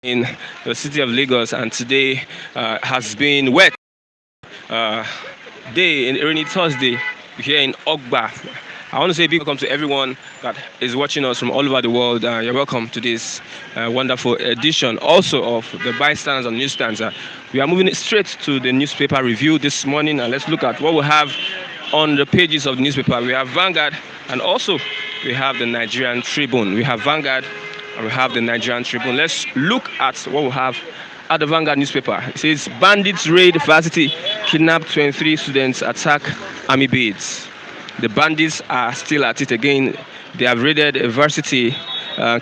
in the city of Lagos, and today has been wet uh, day, in rainy Thursday here in Ogba. I want to say a big welcome to everyone that is watching us from all over the world. You're welcome to this wonderful edition also of the bystanders on newsstands. We are moving straight to the newspaper review this morning, and let's look at what we have on the pages of the newspaper. We have Vanguard, and also we have the Nigerian Tribune. We have Vanguard and we have the Nigerian Tribune. Let's look at what we have at the Vanguard newspaper. It says, Bandits raid Varsity, kidnap 23 students, attack army base. The bandits are still at it again. They have raided a Varsity,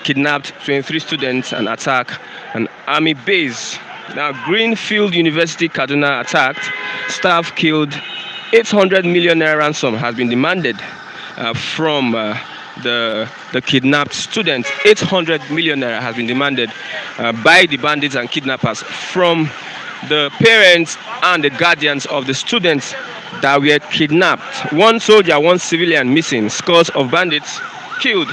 kidnapped 23 students, and attack an army base. Now, Greenfield University, Kaduna attacked. Staff killed. 800 million naira ransom has been demanded from the kidnapped students. 800 million naira has been demanded by the bandits and kidnappers from the parents and the guardians of the students that were kidnapped. One soldier, one civilian missing. Scores of bandits killed.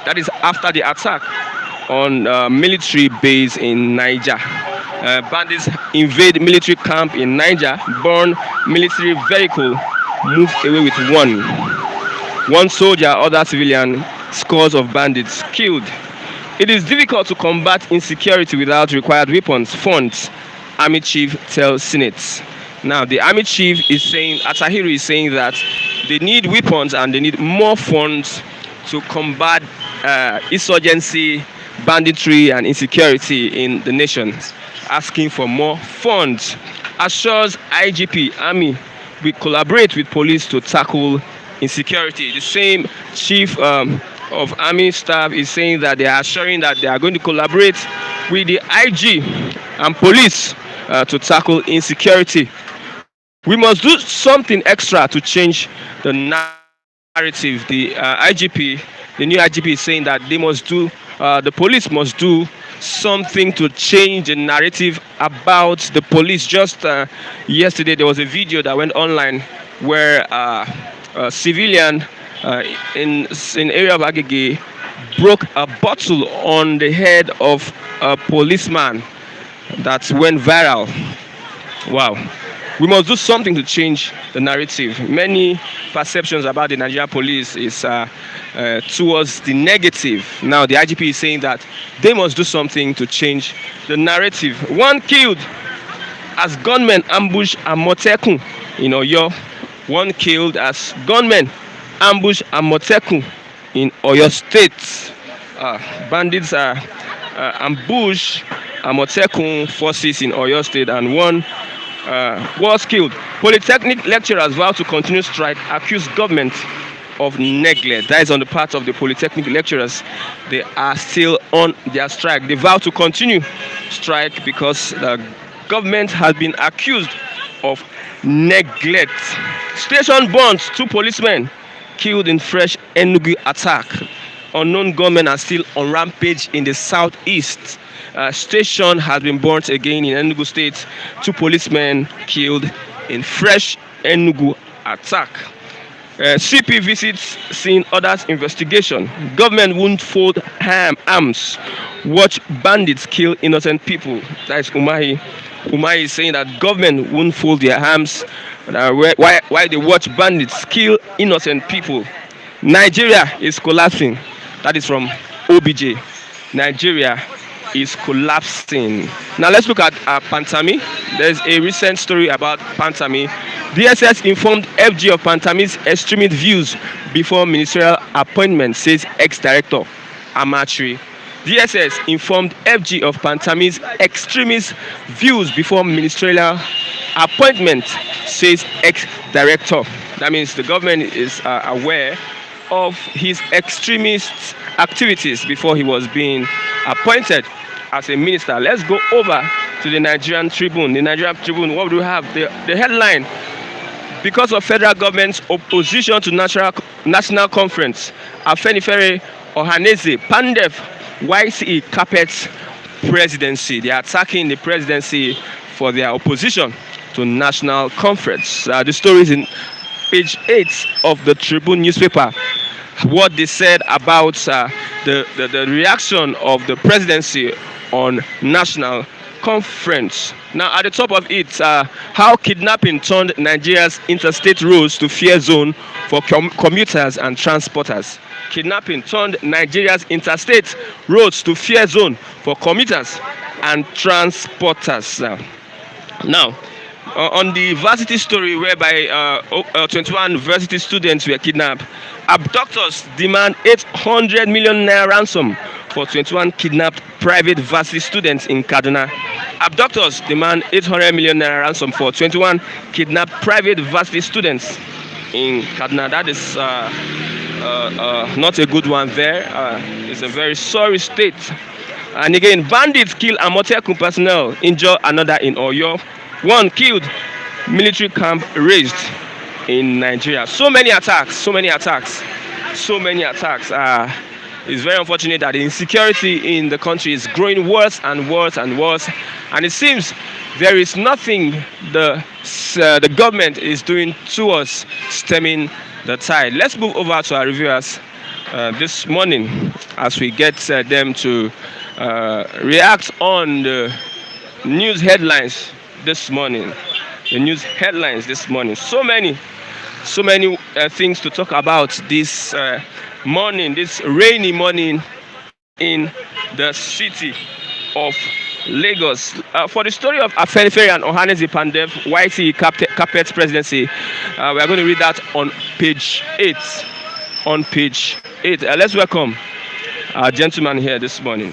That is after the attack on military base in Niger. Bandits invade military camp in Niger, burn military vehicle, move away with one soldier, other civilian. Scores of bandits killed. It is difficult to combat insecurity without required weapons, funds, Army chief tells Senate. Now, the Army chief is saying, Atahiri is saying that they need weapons and they need more funds to combat insurgency, banditry, and insecurity in the nation. Asking for more funds. Assures IGP Army will collaborate with police to tackle insecurity. The same chief of Army staff is saying that they are assuring that they are going to collaborate with the IG and police to tackle insecurity. We must do something extra to change the narrative. The IGP, the new IGP, is saying that they must do, the police must do something to change the narrative about the police. Just yesterday, there was a video that went online where a civilian in area of Agege broke a bottle on the head of a policeman. That went viral. Wow. We must do something to change the narrative. Many perceptions about the Nigerian police is towards the negative. Now, the IGP is saying that they must do something to change the narrative. One killed as gunmen ambush Amotekun in Oyo. One killed as gunmen ambush Amotekun in Oyo State. Bandits ambush Amotekun forces in Oyo State, and one was killed. Polytechnic lecturers vow to continue strike, accuse government of neglect. That is on the part of the Polytechnic lecturers. They are still on their strike. They vow to continue strike because the government has been accused of neglect. Station burns, 2 policemen killed in fresh Enugu attack. Unknown gunmen are still on rampage in the southeast. Station has been burnt again in Enugu State. 2 policemen killed in fresh Enugu attack. CP visits scene, others investigation. Government won't fold arms. Watch bandits kill innocent people. That is Umahi. Umahi is saying that government won't fold their arms. Why they watch bandits kill innocent people. Nigeria is collapsing. That is from OBJ. Nigeria is collapsing. Now let's look at Pantami. There's a recent story about Pantami. DSS informed FG of Pantami's extremist views before ministerial appointment, says ex-director Amatri. DSS informed FG of Pantami's extremist views before ministerial appointment, says ex-director. That means the government is aware of his extremist activities before he was being appointed as a minister. Let's go over to the Nigerian Tribune. The Nigerian Tribune, what do we have? The headline: because of federal government's opposition to national conference, Afenifere Ohaneze, Pandef, YCE carpets presidency. They are attacking the presidency for their opposition to national conference. The story is in page 8 of the Tribune newspaper. What they said about the reaction of the presidency on national conference. Now, at the top of it, how kidnapping turned Nigeria's interstate roads to fear zone for commuters and transporters. Kidnapping turned Nigeria's interstate roads to fear zone for commuters and transporters. Now, on the Varsity story, whereby 21 Varsity students were kidnapped, abductors demand 800 million naira ransom for 21 kidnapped private Varsity students in Kaduna. Abductors demand 800 million naira ransom for 21 kidnapped private Varsity students in Kaduna. That is not a good one there. It's a very sorry state. And again, bandits kill Amotekun personnel, injure another in Oyo. One killed, military camp raised in Nigeria. So many attacks, so many attacks, so many attacks. It's very unfortunate that the insecurity in the country is growing worse and worse and worse. And it seems there is nothing the government is doing towards stemming the tide. Let's move over to our reviewers this morning as we get them to react on the news headlines this morning. The news headlines this morning. So many things to talk about this morning, this rainy morning in the city of Lagos. For the story of Afenifere and Ohaneze Pandev, YT Carpet Presidency, we are going to read that on page 8. On page 8. Let's welcome our gentleman here this morning.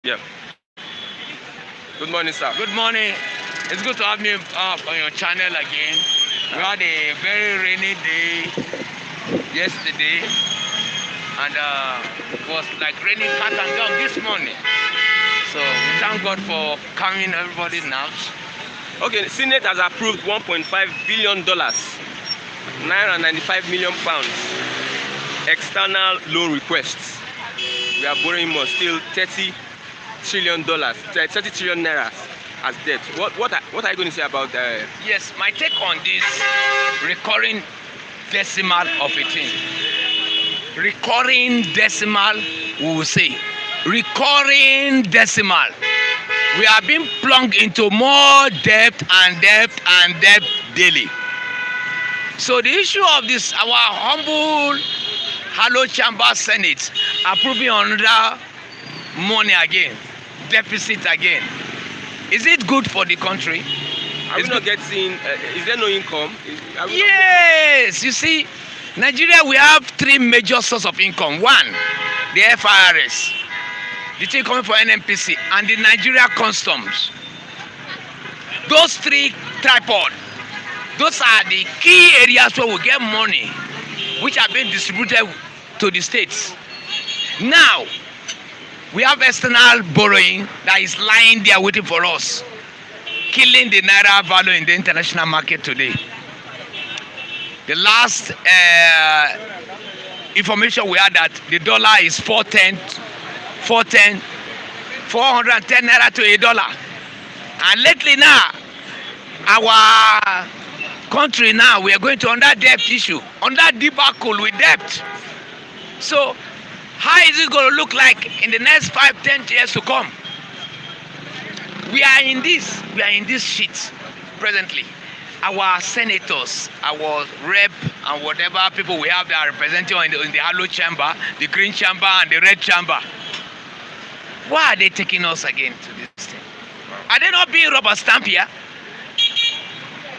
Yeah. Good morning, sir. Good morning. It's good to have me on your channel again. We had a very rainy day yesterday, and it was like raining cat and dog this morning. So we thank God for calming everybody's nerves. Okay, the Senate has approved $1.5 billion, £995 million external loan requests. We are borrowing more, still $30 trillion, 30 trillion naira as debt. What are you going to say about that? Yes, my take on this recurring decimal of a thing. Recurring decimal, we will say. Recurring decimal. We are being plunged into more debt and debt and debt daily. So the issue of this, our humble Hello Chamber Senate approving another money again, deficit again. Is it good for the country? Are we not getting, is there no income? Yes, you see, Nigeria, we have three major sources of income. One, the FIRS, the thing coming for NNPC, and the Nigeria Customs. Those three tripod, those are the key areas where we get money, which are being distributed to the states. Now, we have external borrowing that is lying there waiting for us, killing the naira value in the international market today. The last information we had that the dollar is 410 naira to a dollar. And lately now, our country now, we are going to under debt issue, under debacle with debt. So how is it going to look like in the next 5-10 years to come? We are in this shit presently. Our senators, our rep, and whatever people we have that are representing in the Hello Chamber, the Green Chamber, and the Red Chamber. Why are they taking us again to this thing? Are they not being rubber stamp here?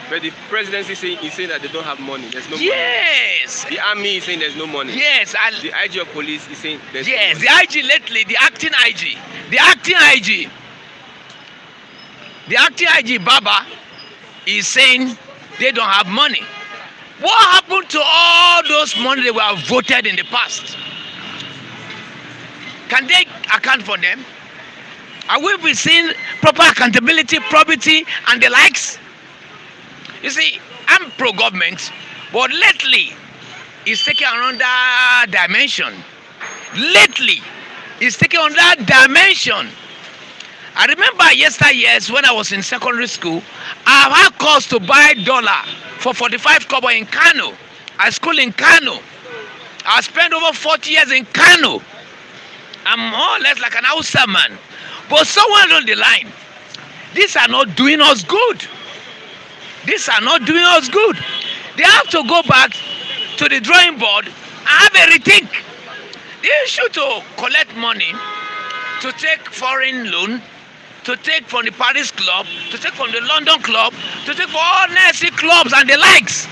But the presidency is saying that they don't have money. There's no yes. money. The army is saying there's no money. Yes. The IG of police is saying there's yes, no money. the IG lately, the acting IG Baba is saying they don't have money. What happened to all those money they were voted in the past? Can they account for them? Are we seeing proper accountability, probity, and the likes? You see, I'm pro-government, but lately, it's taking another dimension. Lately, it's taking another dimension. I remember yesteryears when I was in secondary school, I had cost to buy dollar for 45 kobo in Kano. I school in Kano. I spent over 40 years in Kano. I'm more or less like an Hausa man. But somewhere along the line, these are not doing us good. These are not doing us good. They have to go back to the drawing board and have a rethink. The issue to collect money, to take foreign loan, to take from the Paris club, to take from the London club, to take from all nasty clubs and the likes,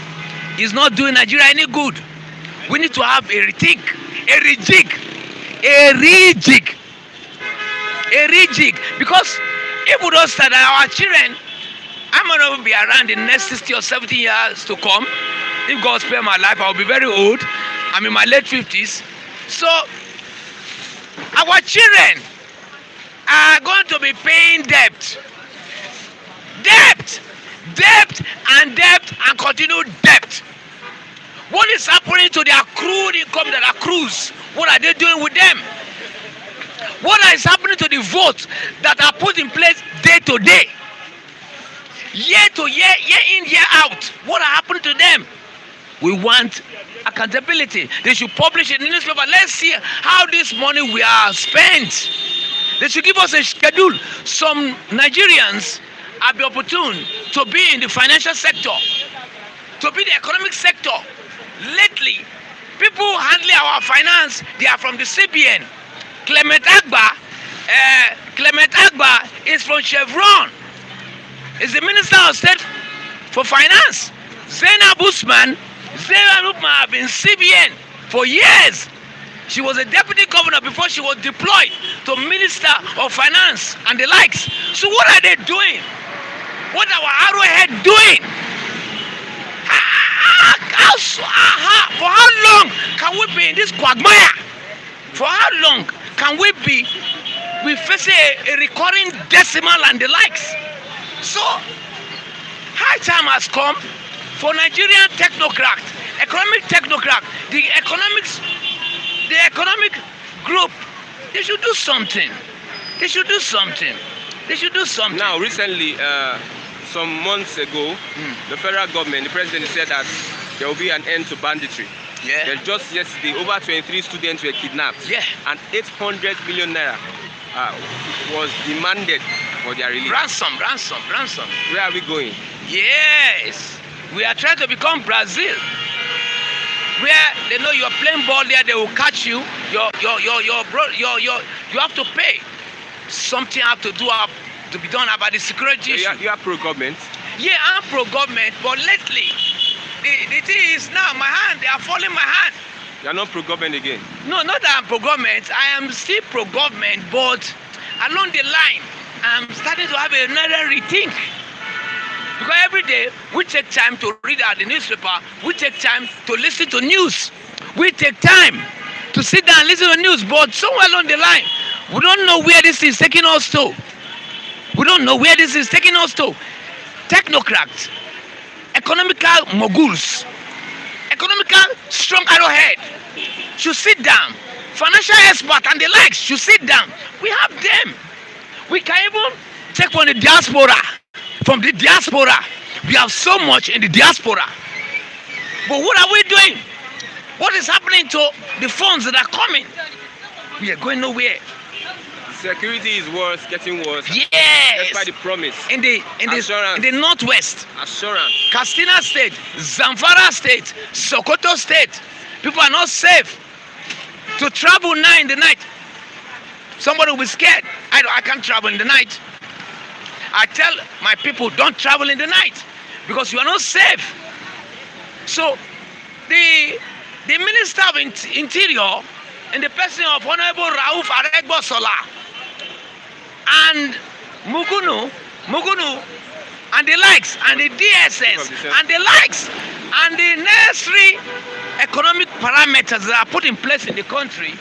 is not doing Nigeria any good. We need to have a rethink, a rejig. Because if we don't start our children, I'm going to be around the next 60 or 70 years to come. If God spare my life, I'll be very old. I'm in my late 50s. So, our children are going to be paying debt. Debt and continued debt. What is happening to the accrued income that accrues? What are they doing with them? What is happening to the votes that are put in place day to day? Year to year, year in, year out. What are happening to them? We want accountability. They should publish in the newspaper. Let's see how this money we are spent. They should give us a schedule. Some Nigerians have been opportune to be in the financial sector, to be in the economic sector. Lately, people handling our finance, they are from the CBN. Clement Agba is from Chevron. Is the Minister of State for Finance. Zainab Usman have been CBN for years. She was a deputy governor before she was deployed to Minister of Finance and the likes. So what are they doing? What are our arrowhead doing? For how long can we be in this quagmire? For how long can we face a recurring decimal and the likes? So, high time has come for Nigerian technocrat, economic technocrat, the economic group. They should do something. Now, recently, some months ago, the federal government, the president said that there will be an end to banditry. Yeah. Then just yesterday, over 23 students were kidnapped. Yeah. And 800 million naira was demanded for their release. Ransom. Where are we going? Yes. We are trying to become Brazil, where they know you're playing ball there, they will catch you. You have to pay. Something have to be done about the security issue. You are pro-government? Yeah, I'm pro-government, but lately, the thing is now they are falling my hand. You are not pro-government again? No, not that I'm pro-government. I am still pro-government, but along the line, I'm starting to have another rethink. Because every day, we take time to read out the newspaper, we take time to listen to news, we take time to sit down and listen to news, but somewhere along the line, we don't know where this is taking us to. Technocrats, economical moguls, economical strong arrowhead should sit down. Financial experts and the likes should sit down. We have them. We can even take from the diaspora. From the diaspora, we have so much in the diaspora. But what are we doing? What is happening to the funds that are coming? We are going nowhere. Security is worse, getting worse. Yes. Despite the promise. In the northwest. Assurance. Katsina State, Zamfara State, Sokoto State. People are not safe to travel now in the night. Somebody will be scared. I can't travel in the night. I tell my people, don't travel in the night because you are not safe. So the Minister of Interior, in the person of Honorable Rauf Aregbosola and Mugunu and the likes, and the DSS and the likes, and the necessary economic parameters that are put in place in the country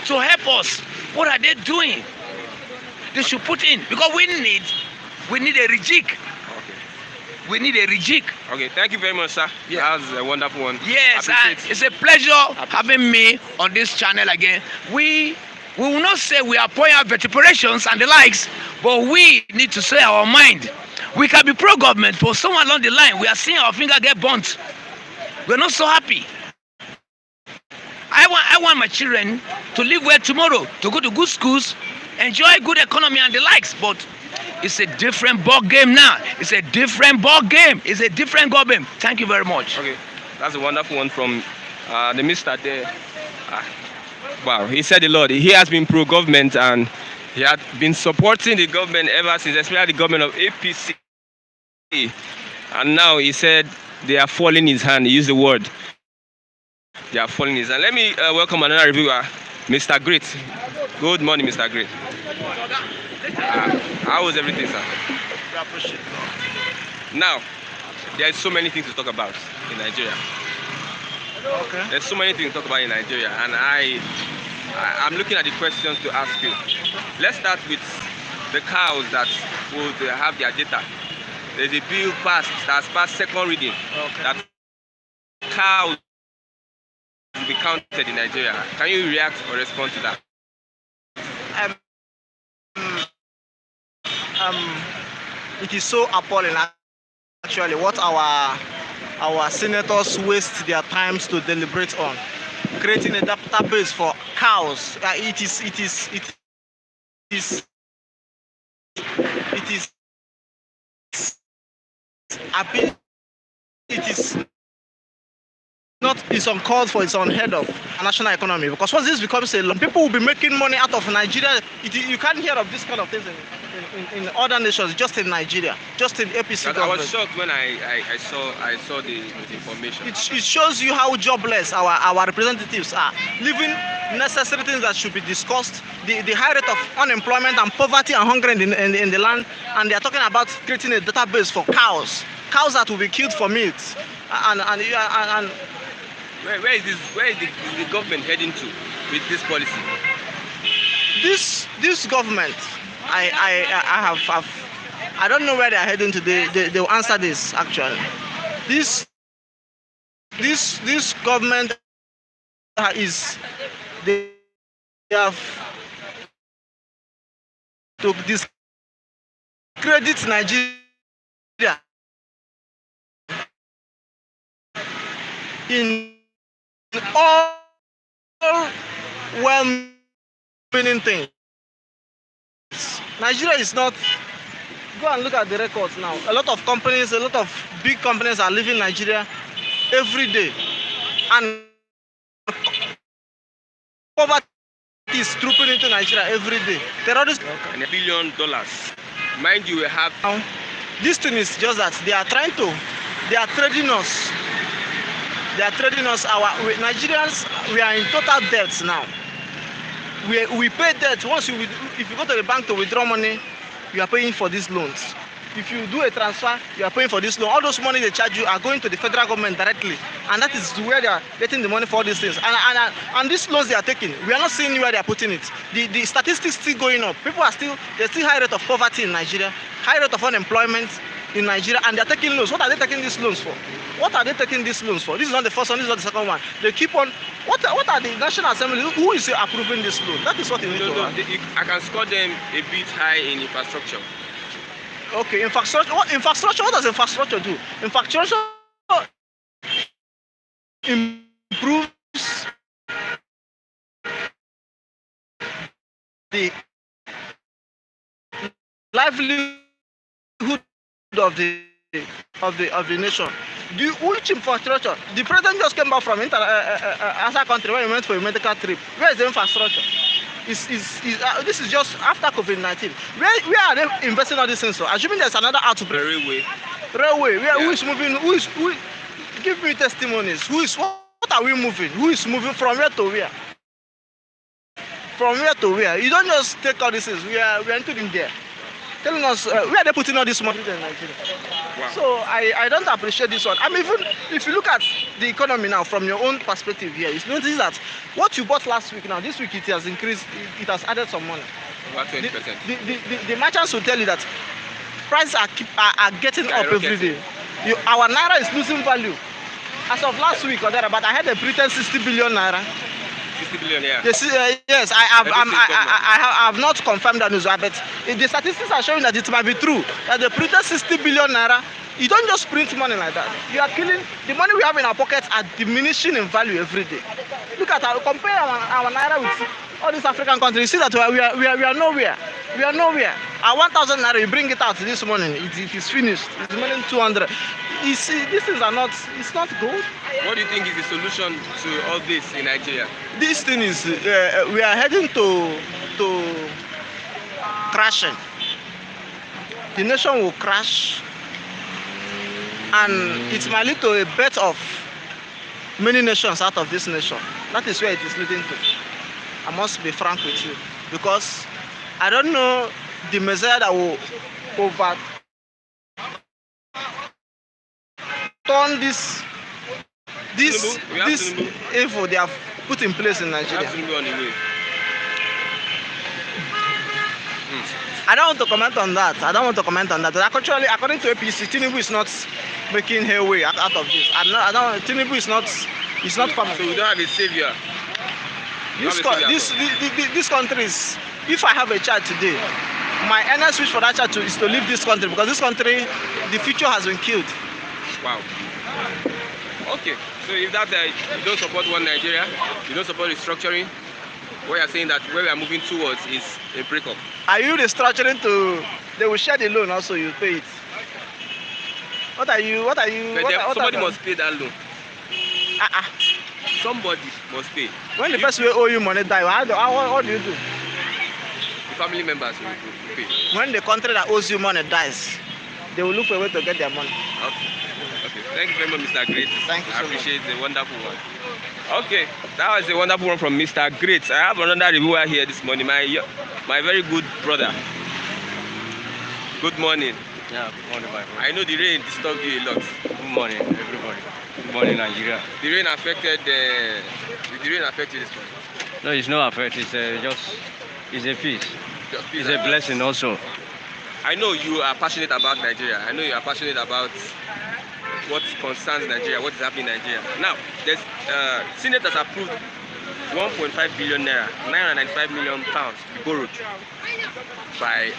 to help us. What are they doing? They should put in, because we need a rejig. Okay. We need a rejig. Okay, thank you very much, sir. Yeah. That was a wonderful one. Yes, and it's a pleasure having me on this channel again. We will not say we are pouring out vituperations and the likes, but we need to say our mind. We can be pro-government, but somewhere along the line, we are seeing our finger get burnt. We're not so happy. I want my children to live well tomorrow, to go to good schools, enjoy good economy and the likes. But it's a different ball game now. It's a different ball game. It's a different ball game. Thank you very much. Okay, that's a wonderful one from the Mister there. Ah, wow, he said a lot. He has been pro-government and he had been supporting the government ever since, especially the government of APC. And now he said they are falling his hand. He used the word. They are falling his hand. Let me welcome another reviewer, Mr. Great. Good morning, Mr. Great. How was everything, sir? We appreciate it. Now, there are so many things to talk about in Nigeria. Okay. There's so many things to talk about in Nigeria, and I'm looking at the questions to ask you. Let's start with the cows that would have their data. There's a bill that's passed second reading that cows will be counted in Nigeria. Can you react or respond to that? It is so appalling actually what our senators waste their times to deliberate on, creating a database for cows. It is not, it's uncalled for, it's unheard of a national economy, because once this becomes a law, people will be making money out of Nigeria. You can't hear of this kind of things in other nations, just in Nigeria, just in APC I government. was shocked when I saw the information. It shows you how jobless our representatives are, leaving necessary things that should be discussed, the high rate of unemployment and poverty and hunger in the land, and they are talking about creating a database for cows that will be killed for meat. And Where is the government heading to with this policy? This government, I don't know where they are heading to. They will answer this actually. This government they have to discredit Nigeria in all well-meaning things. Nigeria is not. Go and look at the records now. A lot of big companies are leaving Nigeria every day, and poverty is trooping into Nigeria every day. Terrorists And $1 billion, mind you, we have. This thing is just that they are trading us. They are trading us. Nigerians, we are in total debt now. We pay debt. If you go to the bank to withdraw money, you are paying for these loans. If you do a transfer, you are paying for this loan. All those money they charge you are going to the federal government directly, and that is where they are getting the money for all these things. And these loans they are taking, we are not seeing where they are putting it. The statistics still going up. There's still high rate of poverty in Nigeria, high rate of unemployment in Nigeria, and they are taking loans. What are they taking these loans for? What are they taking these loans for? This is not the first one, this is not the second one. They keep on. What are the National Assembly? Who is approving this loan? That is what you need to ask. I can score them a bit high in infrastructure. Okay, infrastructure. What does infrastructure do? Infrastructure improves the livelihood of the nation. Which infrastructure? The president just came back from outside country when he went for a medical trip. Where is the infrastructure? This is just after COVID-19. Where are they investing all these things? So assuming there's another outbreak. Railway. Who is moving? Who? Give me testimonies. What are we moving? Who is moving from where to where? From where to where? You don't just take all these things. We are entering there, telling us where are they putting all this money in Nigeria. Wow. So I don't appreciate this one. I mean, even if you look at the economy now from your own perspective here, you notice that what you bought last week, now this week it has increased, it has added some money. About 20%. The merchants will tell you that prices are getting up every day. Our naira is losing value. As of last week or there, but I had a pretend 60 billion naira. 60 billion, yeah. Yes, I have not confirmed that news, but the statistics are showing that it might be true that the pretend 60 billion naira You don't just print money like that. You are killing the money we have in our pockets are diminishing in value every day. Look at compare our naira with all these African countries. You see that we are nowhere. We are nowhere. Our 1,000 naira, you bring it out this morning, it is finished. It's remaining 200. You see, these things are not. It's not good. What do you think is the solution to all this in Nigeria? This thing is we are heading to crashing. The nation will crash, and it might lead to a bet of many nations out of this nation. That is where it is leading to. I must be frank with you, because I don't know the measure that will overturn this evil they have put in place in Nigeria. I don't want to comment on that. But actually, according to APC, Tinubu is not making headway out of this. Tinubu is not coming. So we don't have a savior. This country is. If I have a child today, my earnest wish for that child is to leave this country, because this country, the future has been killed. Wow. Okay. So if that you don't support one Nigeria, you don't support restructuring, what you're saying that where we are moving towards is a breakup. Are you restructuring to? They will share the loan also. You pay it. What are you? Somebody must pay that loan. Somebody must pay. When the person will owe you money die, what do you do? The family members will pay. When the country that owes you money dies, they will look for a way to get their money. Okay. Thank you very much, Mr. Great. Thank you so much. I appreciate the wonderful one. Okay, that was a wonderful one from Mr. Great. I have another reviewer here this morning, my very good brother. Good morning. Yeah, good morning, my friend. I know the rain disturbed you a lot. Good morning, everybody. Good morning, Nigeria. The rain affected. Did the rain affect you this morning? No, it's not affect. It's it's a peace. It's a blessing also. I know you are passionate about Nigeria. I know you are passionate about what concerns Nigeria, what is happening in Nigeria. Now, there's Senate has approved 1.5 billion naira, 995 million pounds to be borrowed by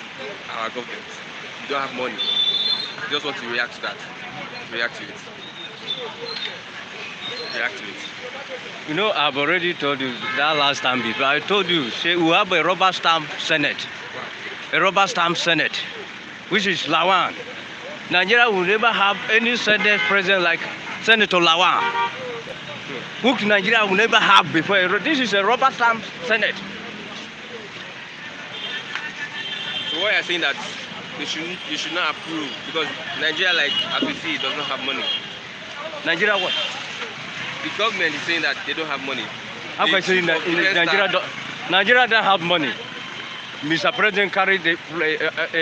our government. You don't have money. You just want to react to that. React to it. You know, I've already told you that last time before. I told you, say we have a rubber stamp Senate. A rubber stamp Senate, which is Lawan. Nigeria will never have any Senate president like Senator Lawan, who Nigeria will never have before. This is a rubber stamp Senate. So what you're saying that you should not approve, because Nigeria, like as we see, does not have money. Nigeria what? The government is saying that they don't have money. How can I say Nigeria don't have money? Mr. President carried a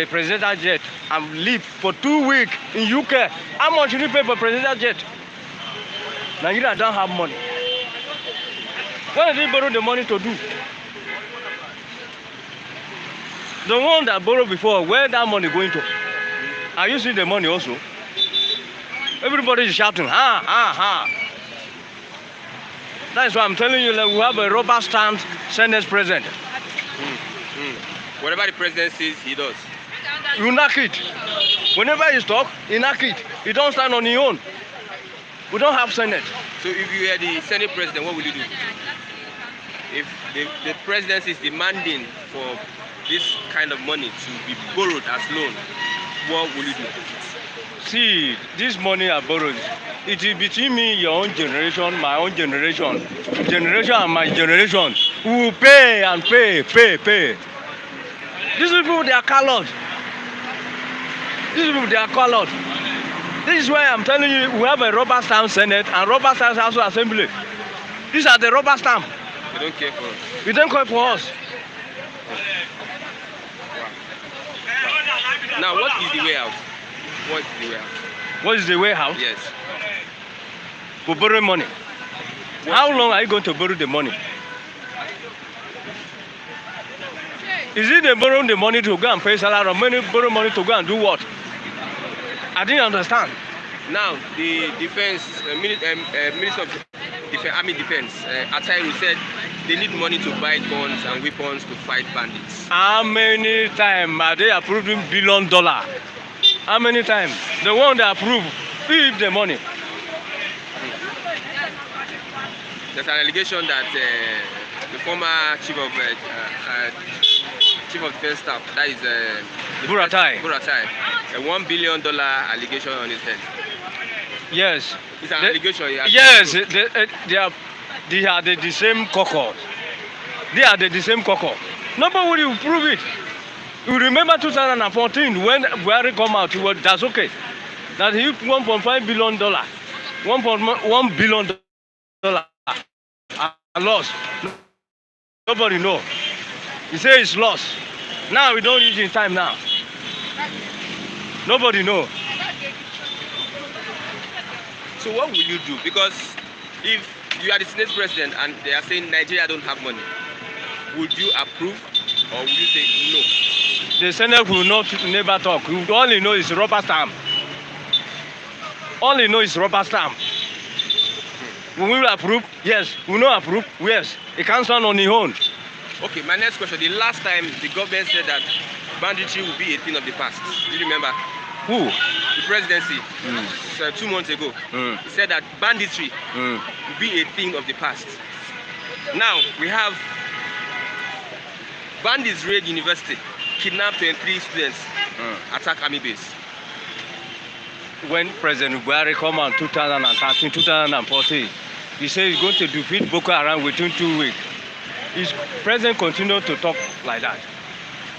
presidential jet and lived for 2 weeks in UK. How much did you pay for presidential jet? Nigeria don't have money. What did they borrow the money to do? The one that borrowed before, where that money going to? Are you seeing the money also? Everybody is shouting, ha, ha, ha. That's why I'm telling you that we have a rubber stamp Senate president. Whatever the president says, he does. You knock it. Whenever he talk, he knock it. He don't stand on his own. We don't have Senate. So if you are the Senate president, what will you do? If the presidency is demanding for this kind of money to be borrowed as loan, what will you do? See, this money I borrowed, it is between me, your own generation, my own generation and my generation. We will pay and pay. These people, they are colored. This is why I'm telling you, we have a rubber stamp Senate and rubber stamp House Assembly. These are the rubber stamp. They don't care for us. You don't care for us. Now, what is the way out? What is the way out? Yes. For borrowing money. How long are you going to borrow the money? Is it they borrow the money to go and pay salary, or borrow money to go and do what? I didn't understand. Now, the defense, Minister of Defense, Atairu said they need money to buy guns and weapons to fight bandits. How many times are they approving $1 billion? How many times? The one that approve, give the money. There's an allegation that the former chief of defense staff, that is Buratai. a $1 billion allegation on his head. Yes. It's an allegation. Yes, they are the same cocoa. They are the same cocoa. Nobody will prove it. You remember 2014 when Buhari come out, that's okay. That he $1.5 billion, $1.1 billion lost. Nobody know. He say it's lost. Now we don't reach in time now. Nobody know. So what will you do? Because if you are the Senate president and they are saying Nigeria don't have money, would you approve or would you say no? The Senate will never talk. All they know is rubber stamp. All they know is rubber stamp. We will approve, yes. We will not approve, yes. It can't stand on his own. Okay, my next question. The last time the government said that banditry will be a thing of the past. Do you remember? Who? The presidency. So 2 months ago. He said that banditry will be a thing of the past. Now we have bandits raid university, kidnap 23 students, attack army base. When President Buhari come out 2013, 2014, he said he's going to defeat Boko Haram within 2 weeks. His president continued to talk like that.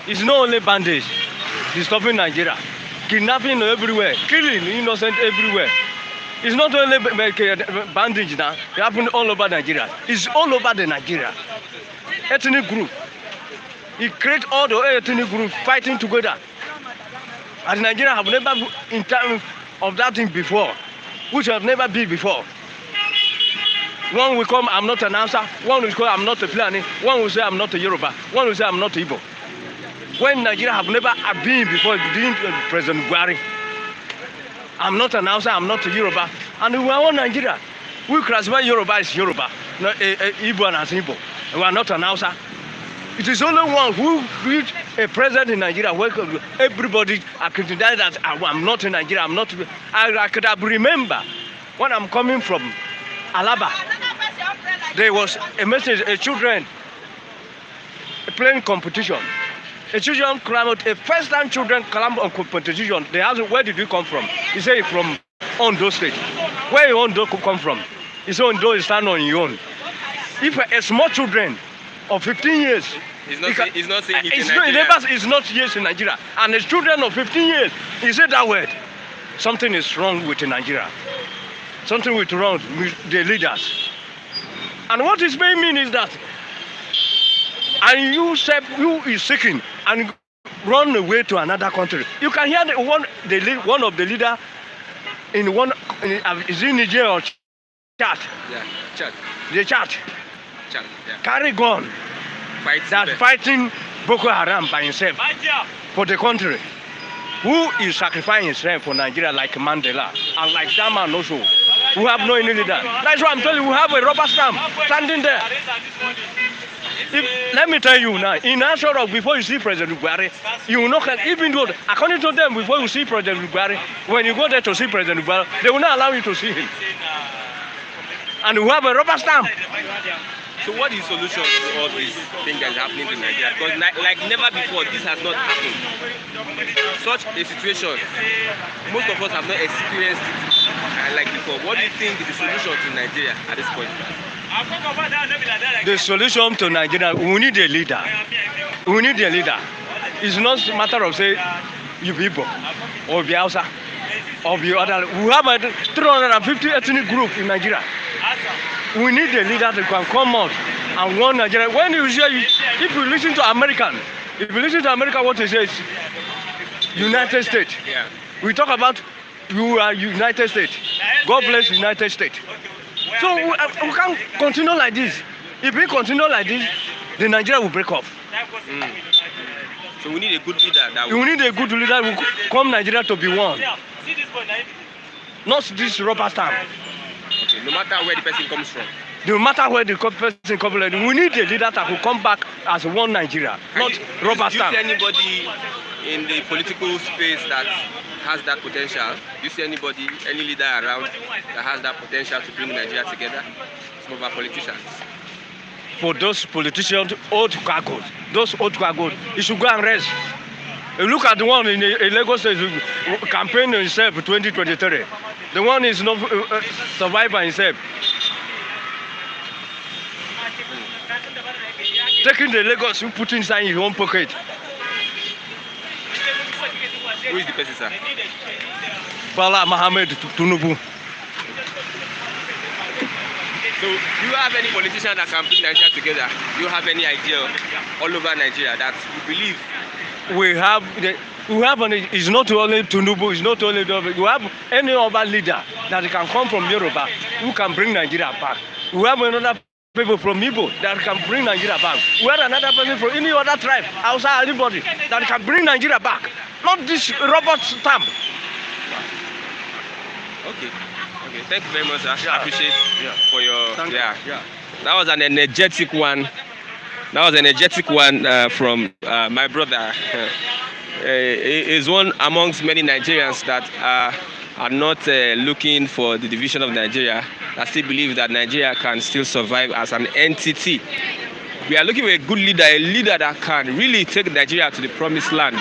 It's not only bandits disturbing Nigeria, kidnapping everywhere, killing innocent everywhere. It's not only bandits now, it happened all over Nigeria. It's all over the Nigeria. Ethnic group. He create all the ethnic groups fighting together. And Nigeria have never in time of that thing before, which have never been before. One will come, I'm not an Hausa. One will come, I'm not a Fulani. One will say, I'm not a Yoruba. One will say, I'm not Igbo. When Nigeria have never been before, during President Buhari. I'm not an Hausa, I'm not a Yoruba. And we are all Nigeria. We classify Yoruba as Yoruba, not Igbo as Igbo. We are not an Hausa. It is only one who reached a president in Nigeria where everybody criticized that I'm not in Nigeria, I'm not. I could have remember when I'm coming from Alaba, there was a message, a children playing competition. A children climb out, a first time children climb on competition. They asked, where did you come from? He said, from Ondo State. Where you Ondo come from? He said, Ondo is stand on your own. If a small children of 15 years, he's not saying it in Nigeria. It's not years in Nigeria. And the children of 15 years, he said that word. Something is wrong with Nigeria. Something is wrong with the leaders. And what is may mean is that, and you said you is seeking and run away to another country. You can hear one of the leader in one is in Nigeria or Chad. Yeah, Chad. The Chad. Chad. Yeah. Carry gun. Fighting Boko Haram by himself for the country. Who is sacrificing himself for Nigeria like Mandela and like that man also, who have no any leader. That's why I'm telling you, we have a rubber stamp standing there. Let me tell you now, in Ashura, before you see President Buhari, you will not, even though, according to them, before you see President Buhari, when you go there to see President Buhari, they will not allow you to see him. And we have a rubber stamp. So what is the solution to all these things that is happening in Nigeria? Because like never before, this has not happened. Such a situation, most of us have not experienced it like before. What do you think is the solution to Nigeria at this point? The solution to Nigeria, we need a leader. We need a leader. It's not a matter of say you people or the Hausa or the other. We have a 350 ethnic group in Nigeria. We need a leader that can come out and run Nigeria. When you hear, if you listen to American, what they say is United States. Yeah. We talk about you are United States. God bless United States. So we can't continue like this. If we continue like this, the Nigeria will break off. So we need a good leader. We need a good leader who will come Nigeria to be one. Not this rubber stamp. Okay, no matter where the person comes from. No matter where the person comes, we need a leader that will come back as one Nigeria, not rubber Do you stamp. see anybody in the political space that has that potential? Do you see anybody, any leader around that has that potential to bring Nigeria together? Some of our politicians. For those politicians, old cargoes, you should go and rest. You look at the one in Lagos State campaign himself 2023. The one is not survivor himself. Taking the Lagos and put inside his own pocket. Who is the person, sir? Bala Mohammed Tinubu. So, do you have any politician that can bring Nigeria together? Do you have any idea all over Nigeria that you believe? It's not only Tinubu, it's not only we have any other leader that can come from Yoruba who can bring Nigeria back. We have another people from Igbo that can bring Nigeria back. We have another person from any other tribe, outside anybody that can bring Nigeria back. Not this Robert stamp. Okay. Thank you very much, sir. Yeah. I appreciate for your Thank you. yeah. That was an energetic one. From my brother. He is one amongst many Nigerians that are not looking for the division of Nigeria. That still believe that Nigeria can still survive as an entity. We are looking for a good leader, a leader that can really take Nigeria to the promised land.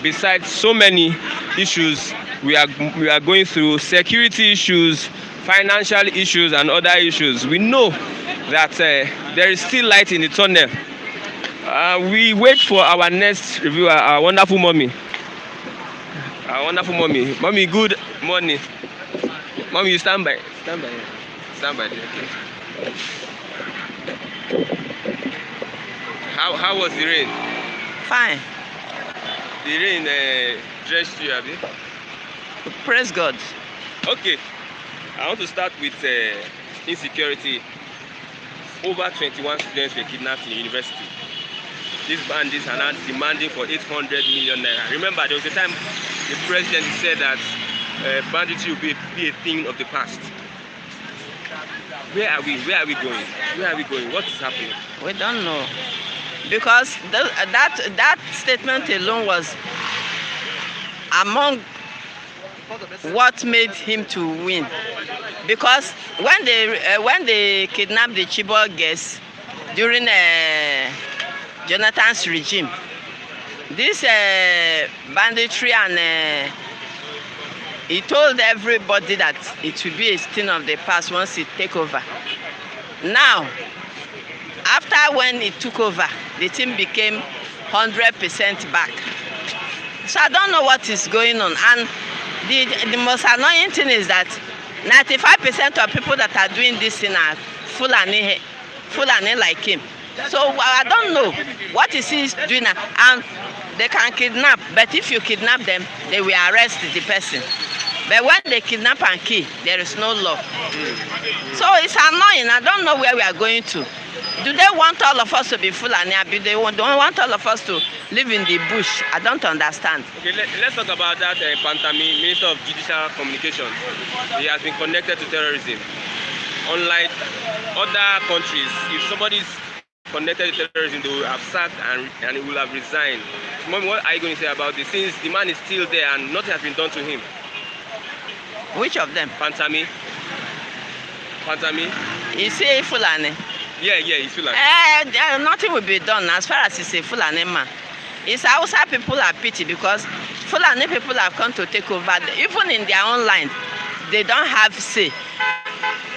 Besides so many issues we are going through, security issues, financial issues, and other issues, we know that there is still light in the tunnel. We wait for our next reviewer, our wonderful mommy. Mommy, good morning. Mommy, you stand by. Stand by there, okay. How was the rain? Fine. The rain drenched you, abi? Praise God. Okay. I want to start with insecurity. Over 21 students were kidnapped in the university. These bandits are now demanding for 800 million naira. Remember, there was a time the president said that banditry will be a thing of the past. Where are we going? What is happening? We don't know. Because that statement alone was among what made him to win. Because when they kidnapped the Chibok girls during Jonathan's regime, this banditry and he told everybody that it will be a thing of the past once he take over. Now, after when he took over, the team became 100% back. So I don't know what is going on. And the most annoying thing is that 95% of people that are doing this thing are Fulani like him. So I don't know what is he doing now. And they can kidnap, but if you kidnap them, they will arrest the person. But when they kidnap and kill, there is no law. So it's annoying. I don't know where we are going to. Do they want all of us to be Fulani? Do they want all of us to live in the bush? I don't understand. Okay, let's talk about that. Pantami, Minister of Judicial Communications, he has been connected to terrorism. Unlike other countries, if somebody is connected to terrorism, they will have sacked and he will have resigned. Mommy, what are you going to say about this? Since the man is still there and nothing has been done to him. Which of them? Pantami. Is he Fulani? Yeah, he's Fulani. Nothing will be done as far as he's a Fulani man. It's outside people are pity because Fulani people have come to take over. Even in their own land, they don't have say.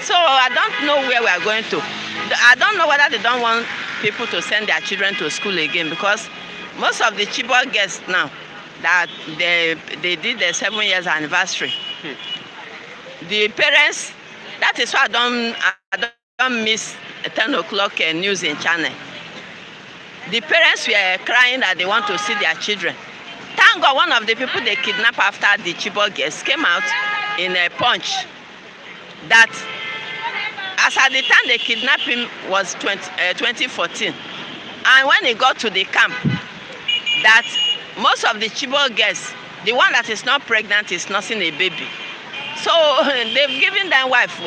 So I don't know where we are going to. I don't know whether they don't want people to send their children to school again because most of the Chibok girls now that they did their 7 years anniversary. The parents, that is why I don't miss 10 o'clock news in channel. The parents were crying that they want to see their children. Thank God one of the people they kidnapped after the Chibok girls came out in a punch that as at the time they kidnapped him was 2014. And when he got to the camp, that most of the Chibok girls, the one that is not pregnant is nursing a baby. So they've given them wife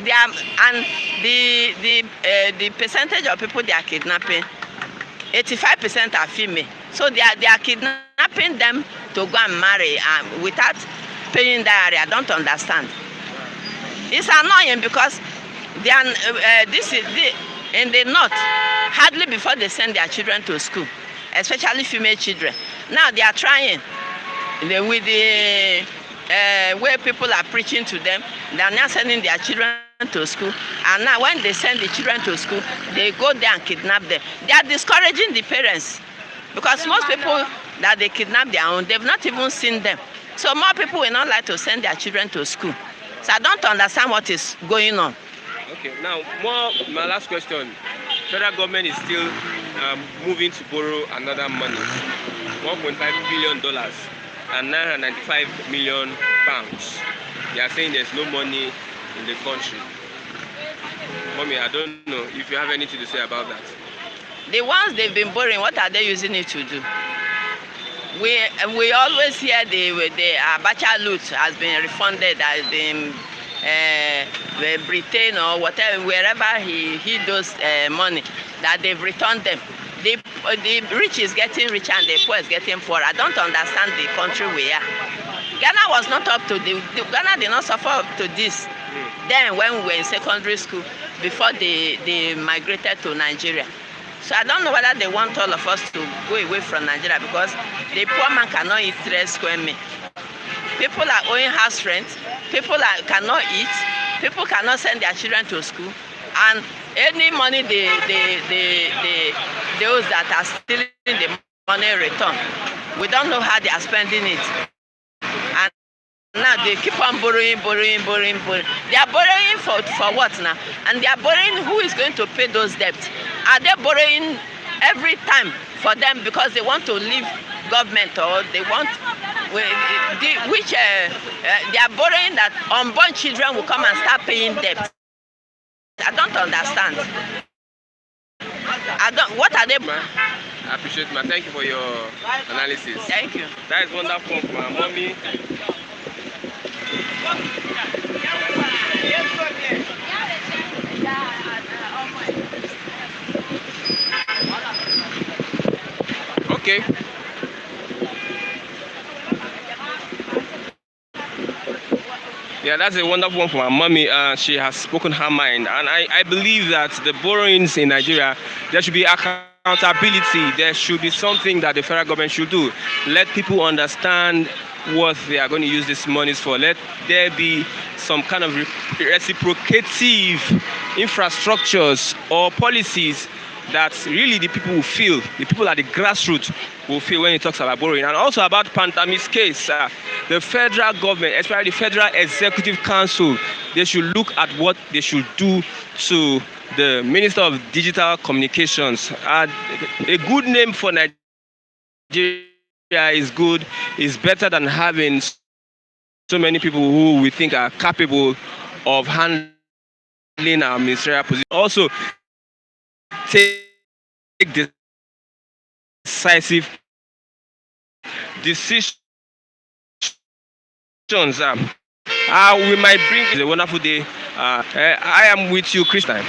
they are, and the percentage of people they are kidnapping, 85% are female. So they are kidnapping them to go and marry without paying dowry. I don't understand. It's annoying because they are, in the north, hardly before they send their children to school, especially female children. Now they are trying with the way people are preaching to them. They are now sending their children to school, and now when they send the children to school, they go there and kidnap them. They are discouraging the parents, because most people that they kidnap their own, they've not even seen them. So more people will not like to send their children to school. So I don't understand what is going on. Okay, now my last question. Federal government is still moving to borrow another money, $1.5 billion and 995 million pounds. They are saying there's no money in the country. Mommy, I don't know if you have anything to say about that. The ones they've been borrowing, what are they using it to do? We always hear the Abacha loot has been refunded, has been Britain or whatever, wherever he does money, that they've returned them. The rich is getting richer and the poor is getting poorer. I don't understand the country we are. Ghana was not up to Ghana did not suffer up to this. Then when we were in secondary school, before they migrated to Nigeria. So I don't know whether they want all of us to go away from Nigeria, because the poor man cannot eat 3 square meals. People are owing house rent. People cannot eat. People cannot send their children to school. And any money those that are stealing the money return, we don't know how they are spending it. And now they keep on borrowing. They are borrowing for what now? And they are borrowing, who is going to pay those debts? Are they borrowing every time for them because they want to leave government, or they want they are borrowing that unborn children will come and start paying debt? I don't understand. What are they? I appreciate it, ma. Thank you for your analysis. Thank you. That is wonderful from my mommy. Okay. Yeah, that's a wonderful one from our mommy. She has spoken her mind, and I believe that the borrowings in Nigeria, there should be accountability. There should be something that the federal government should do. Let people understand what they are going to use these monies for. Let there be some kind of reciprocative infrastructures or policies that really the people will feel, the people at the grassroots will feel when he talks about borrowing. And also about Pantami's case, the federal government, especially the Federal Executive Council, they should look at what they should do to the Minister of Digital Communications. A good name for Nigeria is better than having so many people who we think are capable of handling our ministerial position. Also, take decisive decisions. We might bring a wonderful day. I am with you, Christian.